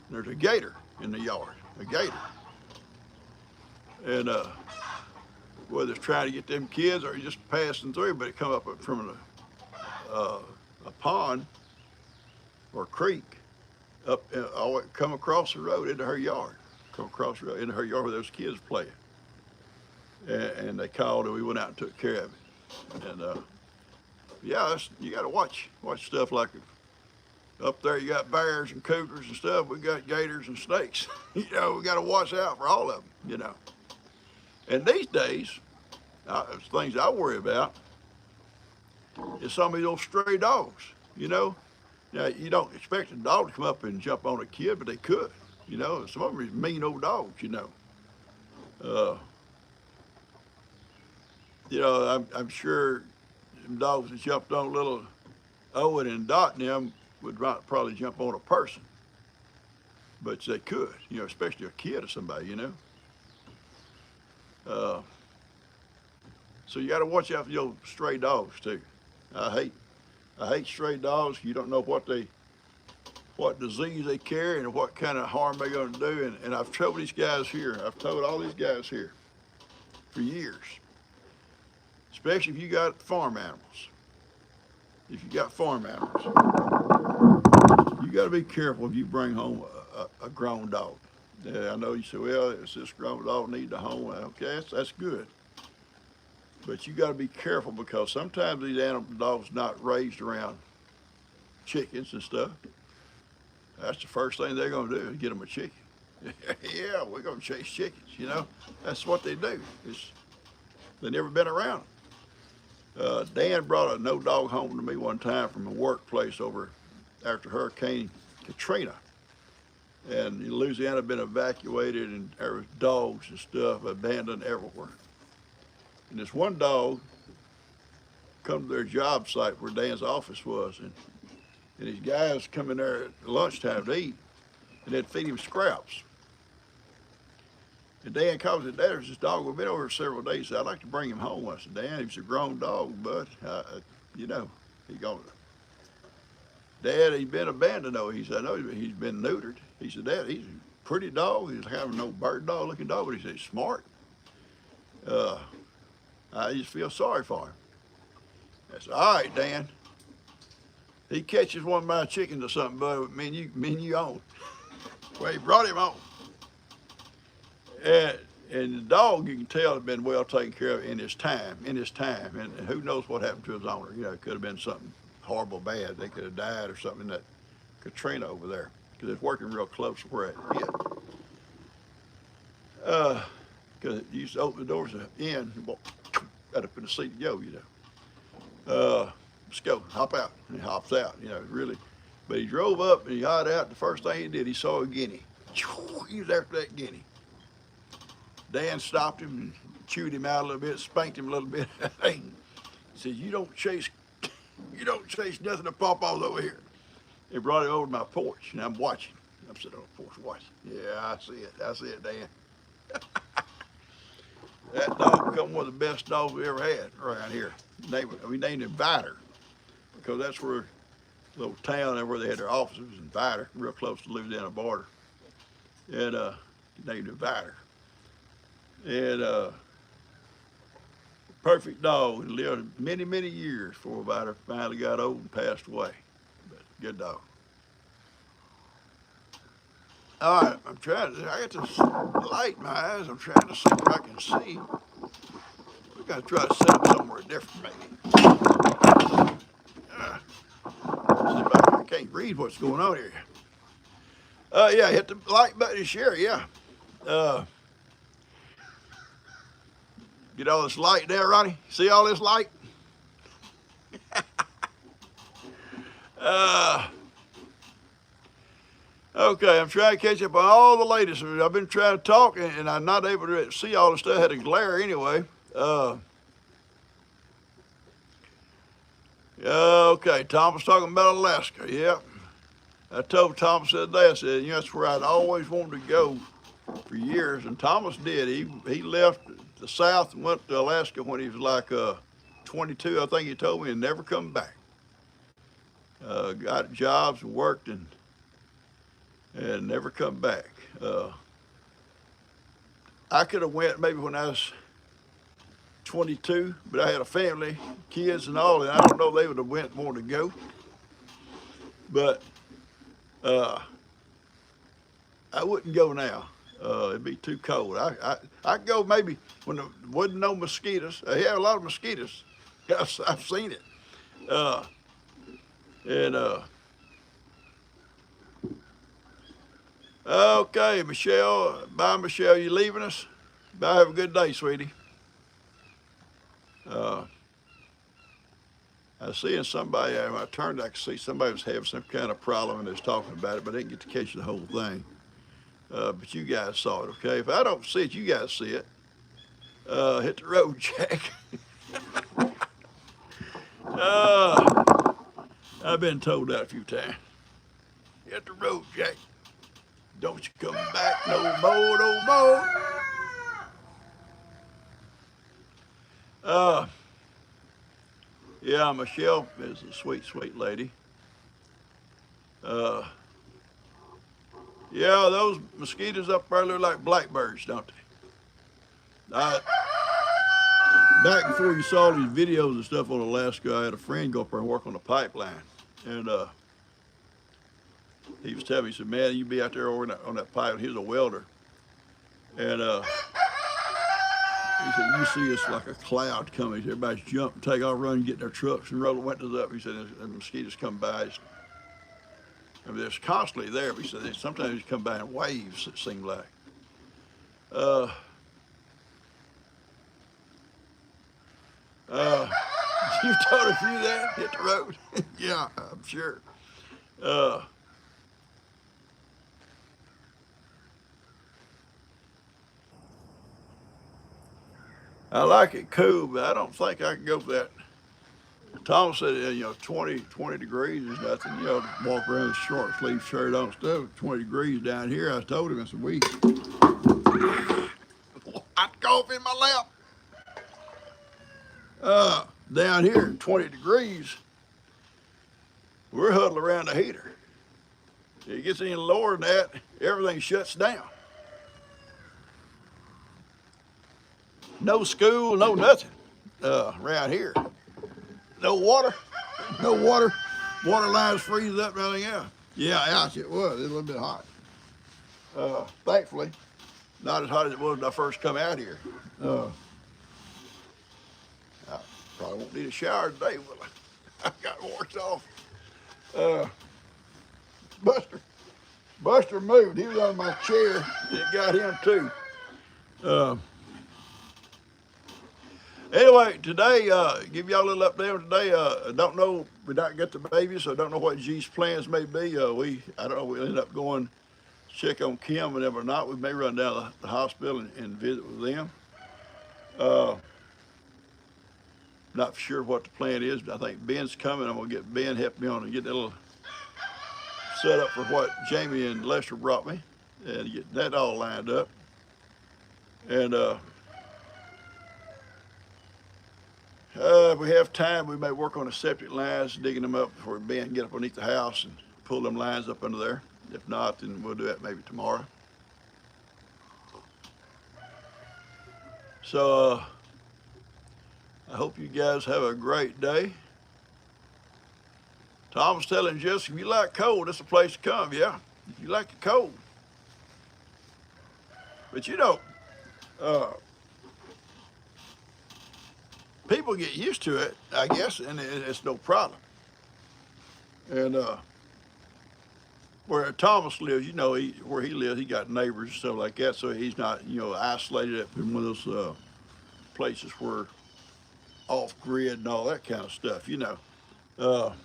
And there's a gator in the yard, a gator. And whether it's trying to get them kids or just passing through, but it come up from a pond or a creek up, come across the road into her yard. Come across the road into her yard where those kids playing. And they called, and we went out and took care of it. And yeah, you got to watch stuff like it. Up there you got bears and cougars and stuff. We got gators and snakes. You know, we got to watch out for all of them. You know. And these days, things I worry about is some of those stray dogs. You know, now you don't expect a dog to come up and jump on a kid, but they could. You know, some of them are mean old dogs. You know, I'm sure dogs that jumped on little Owen and Dot and them would probably jump on a person, but they could. You know, especially a kid or somebody. You know. So you got to watch out for your stray dogs too. I hate stray dogs. You don't know what disease they carry and what kind of harm they're going to do. And I've told these guys here, I've told all these guys here for years, especially if you got farm animals. If you got farm animals, you got to be careful if you bring home a grown dog. I know you say, well, it's this grown dog need the home. Okay, that's good. But you got to be careful because sometimes these animal dogs not raised around chickens and stuff. That's the first thing they're going to do is get them a chicken. Yeah, we're going to chase chickens, you know. That's what they do. They've never been around them. Dan brought a no dog home to me one time from a workplace over after Hurricane Katrina. And Louisiana had been evacuated and there was dogs and stuff abandoned everywhere. And this one dog come to their job site where Dan's office was, and these guys come in there at lunchtime to eat, and they'd feed him scraps. And Dan calls it, "There's this dog. We've been over several days. So I'd like to bring him home." I said, "Dan, he's a grown dog, but you know, he going to." "Dad, he's been abandoned though." He said, "No, he's been neutered." He said, "Dad, he's a pretty dog. He's kind of no bird dog looking dog, but he said he's smart. I just feel sorry for him." I said, "All right, Dan. He catches one of my chickens or something, but me and you own." Well, he brought him on. And the dog, you can tell, had been well taken care of in his time. And who knows what happened to his owner. You know, it could have been something horrible bad. They could have died or something in that Katrina over there, because it's working real close to where it hit. Because it used to open the doors in and walk right up in the seat to go, you know. Let's go, hop out. And he hops out, you know, really. But he drove up and he got out. The first thing he did, he saw a guinea. He was after that guinea. Dan stopped him and chewed him out a little bit, spanked him a little bit. He said, you don't chase nothing of PawPaws over here." They brought him over to my porch, and I'm watching. I'm sitting on the porch watching. Yeah, I see it, Dan. That dog become one of the best dogs we ever had around here. We named him Banter, because that's where little town there where they had their offices in Banter, real close to the Louisiana border. And named him Banter. And perfect dog, and lived many, many years before Banter finally got old and passed away. But good dog. All right, I got this light in my eyes. I'm trying to see what I can see. We got to try to set up somewhere different, maybe. See if I can't read what's going on here. Yeah, hit the like button and share, yeah. Get all this light there, Ronnie? See all this light? Okay, I'm trying to catch up on all the latest. I've been trying to talk, and I'm not able to see all the stuff. I had a glare anyway. Okay, Tom was talking about Alaska. Yep. I told Thomas the other day, I said, you know, that's where I'd always wanted to go for years, and Thomas did. He left the South and went to Alaska when he was like 22, I think he told me, and never come back. Got jobs and worked and never come back. I could have went maybe when I was 22, but I had a family, kids and all, and I don't know if they would have went more to go. But I wouldn't go now. It'd be too cold. I'd go maybe when there wasn't no mosquitoes. They have a lot of mosquitoes. I've seen it. Okay, Michelle. Bye, Michelle. You leaving us? Bye. Have a good day, sweetie. I was seeing somebody, when I turned, I could see somebody was having some kind of problem and they was talking about it, but I didn't get to catch the whole thing. But you guys saw it, okay? If I don't see it, you guys see it. Hit the road, Jack. I've been told that a few times. Hit the road, Jack. Don't you come back no more, no more. Yeah, Michelle is a sweet, sweet lady. Yeah, those mosquitoes up there look like blackbirds, don't they? Back before you saw these videos and stuff on Alaska, I had a friend go up there and work on the pipeline. And he was telling me, he said, man, you be out there on that pipe. He was a welder. And He said, you see it's like a cloud coming. Everybody's jumping, take off, running, get their trucks and roll the windows up. He said, and mosquitoes come by. I mean, it's constantly there. But he said, sometimes they come by in waves, it seemed like. Uh, you've told a few that, hit the road. Yeah, I'm sure. Uh, I like it cool, but I don't think I can go for that. Tom said, 20 degrees is nothing. Walk around with a short sleeve shirt on stuff. 20 degrees down here. I told him, I said, hot coffee in my lap. Down here, 20 degrees, we're huddled around the heater. If it gets any lower than that, everything shuts down. No school, no nothing around here. No water, no water. Water lines freeze up and everything else. Yeah, ouch, it was. It was a little bit hot. Thankfully, not as hot as it was when I first come out here. I probably won't need a shower today, will I? I got washed off. Buster moved. He was on my chair. It got him too. Anyway, today, give y'all a little update on today. Don't know, we don't get the baby, so I don't know what G's plans may be. I don't know, we ended up going to check on Kim and or not. We may run down to the hospital and visit with them. Not sure what the plan is, but I think Ben's coming. I'm gonna get Ben help me on and get that little set up for what Jamie and Lester brought me and get that all lined up. And if we have time, we may work on the septic lines, digging them up before Ben can get up underneath the house and pull them lines up under there. If not, then we'll do that maybe tomorrow. So I hope you guys have a great day. Tom's telling Jessica, if you like cold, it's a place to come. Yeah, if you like the cold. But people get used to it, I guess, and it's no problem. And where Thomas lives, where he lives, he got neighbors and stuff like that, so he's not, isolated up in one of those places where off grid and all that kind of stuff, Well,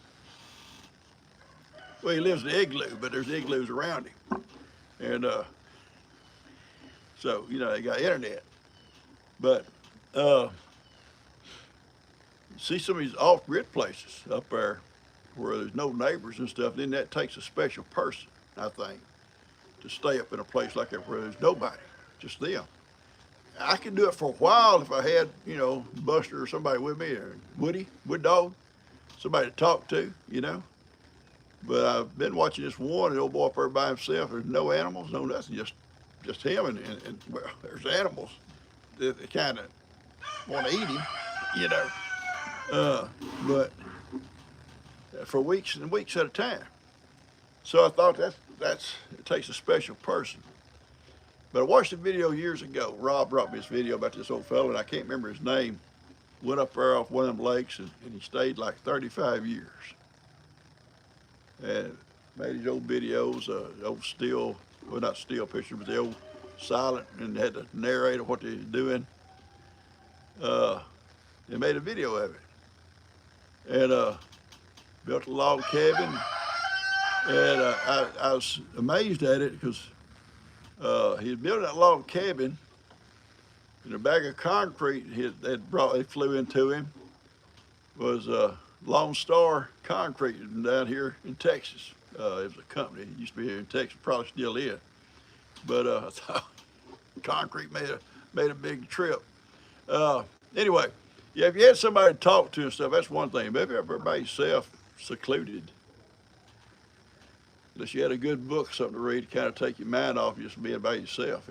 he lives in the igloo, but there's igloos around him, and so they got internet, but. See some of these off-grid places up there where there's no neighbors and stuff, then that takes a special person, I think, to stay up in a place like that where there's nobody, just them. I could do it for a while if I had, Buster or somebody with me, or Woody Dog, somebody to talk to, But I've been watching this one, the old boy up there by himself. There's no animals, no nothing, just him, and well, there's animals that kind of want to eat him, but for weeks and weeks at a time. So I thought it takes a special person. But I watched a video years ago. Rob brought me this video about this old fellow, and I can't remember his name. Went up there off one of them lakes, and he stayed like 35 years. And made his old videos, old still, well, not still picture, but the old silent, and had to narrate what they were doing. They made a video of it. And built a log cabin, and I was amazed at it because he was building that log cabin, and a bag of concrete they flew into him was Lone Star Concrete down here in Texas. It was a company. It used to be here in Texas, probably still is. But I thought concrete made a big trip. Anyway. Yeah, if you had somebody to talk to and stuff, that's one thing. Maybe you're by yourself, secluded. Unless you had a good book, something to read to kind of take your mind off just being by yourself,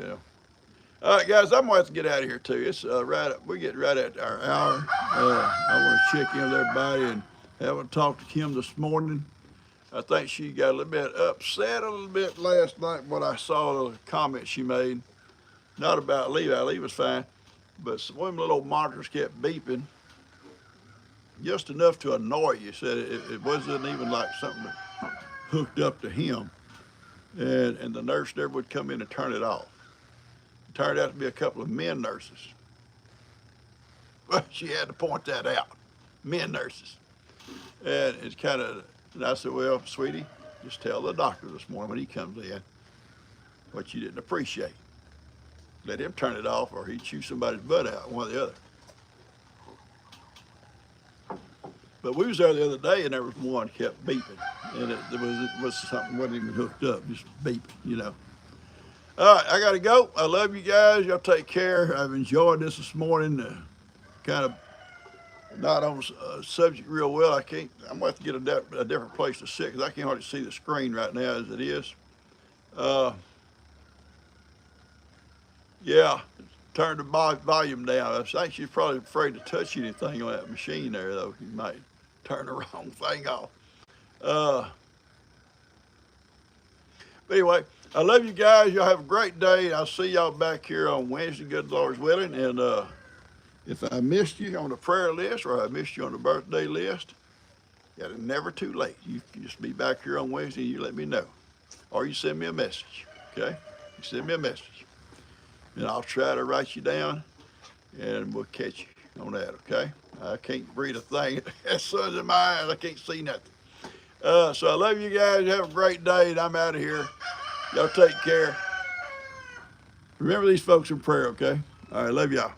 All right, guys, I'm going to have to get out of here, too. It's we're getting right at our hour. I want to check in with everybody and have a talk to Kim this morning. I think she got a little bit upset a little bit last night when I saw the comment she made. Not about Levi. Levi was fine. but one of them little monitors kept beeping just enough to annoy you. Said it wasn't even like something that hooked up to him. And the nurse there would come in and turn it off. It turned out to be a couple of men nurses. But she had to point that out. Men nurses. And it's kind of, and I said, well, sweetie, just tell the doctor this morning when he comes in what you didn't appreciate. Let him turn it off or he'd chew somebody's butt out, one or the other. But we was there the other day and there was one kept beeping. And it was something wasn't even hooked up, just beeping, you know. All right, I got to go. I love you guys. Y'all take care. I've enjoyed this morning. Kind of not on subject real well. I'm going to have to get a different place to sit because I can't hardly see the screen right now as it is. Yeah, turn the volume down. I think she's probably afraid to touch anything on that machine there, though. You might turn the wrong thing off. But anyway, I love you guys. Y'all have a great day. I'll see y'all back here on Wednesday, good Lord's willing. And if I missed you on the prayer list or I missed you on the birthday list, it's never too late. You can just be back here on Wednesday and you let me know. Or you send me a message, okay? You send me a message. And I'll try to write you down and we'll catch you on that, okay? I can't read a thing. That sun's in my eyes. I can't see nothing. So I love you guys. Have a great day, and I'm out of here. Y'all take care. Remember these folks in prayer, okay? All right, love y'all.